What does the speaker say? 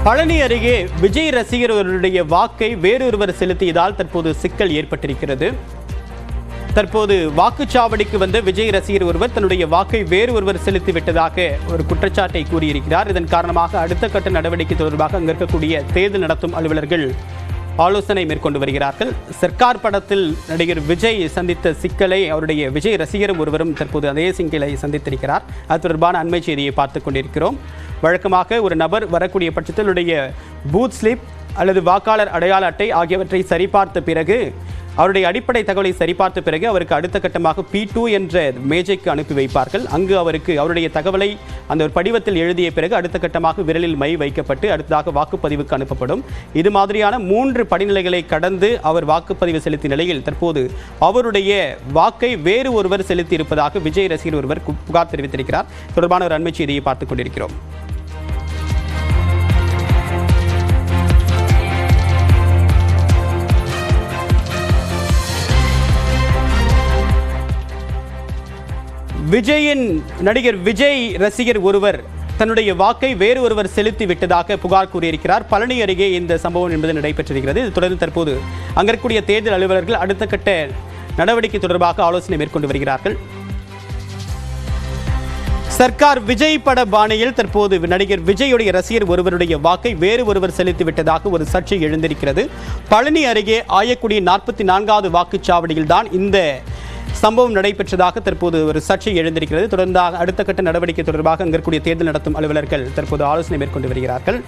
பழனி அருகே விஜய் ரசிகர்களுடைய வாக்கை வேறொருவர் செலுத்தியதால் தற்போது சிக்கல் ஏற்பட்டிருக்கிறது. தற்போது வாக்குச்சாவடிக்கு வந்த விஜய் ரசிகர் ஒருவர் தன்னுடைய வாக்கை வேறு ஒருவர் செலுத்திவிட்டதாக ஒரு குற்றச்சாட்டை கூறியிருக்கிறார். இதன் காரணமாக அடுத்த கட்ட நடவடிக்கை தொடர்பாக அங்கு இருக்கக்கூடிய தேர்தல் நடத்தும் அலுவலர்கள் ஆலோசனை மேற்கொண்டு வருகிறார்கள். சர்க்கார் படத்தில் நடிகர் விஜய் சந்தித்த சிக்கலை அவருடைய விஜய் ரசிகரும் ஒருவரும் தற்போது அதே சிக்கலை சந்தித்திருக்கிறார். அது தொடர்பான அண்மை செய்தியை பார்த்துக் கொண்டிருக்கிறோம். வழக்கமாக ஒரு நபர் வரக்கூடிய பட்சத்தில் பூத் ஸ்லிப் அல்லது வாக்காளர் அடையாள அட்டை ஆகியவற்றை சரிபார்த்த பிறகு அவருடைய அடிப்படை தகவலை சரிபார்த்த பிறகு அவருக்கு அடுத்த கட்டமாக P2 என்ற மேஜைக்கு அனுப்பி வைப்பார்கள். அங்கு அவருடைய தகவலை அந்த ஒரு படிவத்தில் எழுதிய பிறகு அடுத்த கட்டமாக விரலில் மை வைக்கப்பட்டு அடுத்ததாக வாக்குப்பதிவுக்கு அனுப்பப்படும். இது மாதிரியான 3 படிநிலைகளை கடந்து அவர் வாக்குப்பதிவு செலுத்திய நிலையில் தற்போது அவருடைய வாக்கை வேறு ஒருவர் செலுத்தி இருப்பதாக விஜய் ரசிகர் ஒருவர் புகார் தெரிவித்திருக்கிறார். தொடர்பான ஒரு அண்மை செய்தியை பார்த்துக் கொண்டிருக்கிறோம். நடிகர் விஜய் ரசிகர் ஒருவர் தன்னுடைய வாக்கை வேறு ஒருவர் செலுத்தி விட்டதாக புகார் கூறியிருக்கிறார். பழனி அருகே இந்த சம்பவம் என்பது நடைபெற்றிருக்கிறது. இது தொடர்ந்து தற்போது அங்கிருக்கக்கூடிய தேர்தல் அலுவலர்கள் அடுத்த கட்ட நடவடிக்கை தொடர்பாக ஆலோசனை மேற்கொண்டு வருகிறார்கள். சர்க்கார் விஜய் பட பாணியில் தற்போது நடிகர் விஜயுடைய ரசிகர் ஒருவருடைய வாக்கை வேறு ஒருவர் செலுத்தி விட்டதாக ஒரு சர்ச்சை எழுந்திருக்கிறது. பழனி அருகே ஆயக்குடி 44வது வாக்குச்சாவடியில் தான் இந்த சம்பவம் நடைபெற்றதாக தற்போது ஒரு சர்ச்சை எழுந்திருக்கிறது. தொடர்ந்து அடுத்த கட்ட நடவடிக்கை தொடர்பாக அங்கிருக்கக்கூடிய தேர்தல் நடத்தும் அலுவலர்கள் தற்போது ஆலோசனை மேற்கொண்டு வருகிறார்கள்.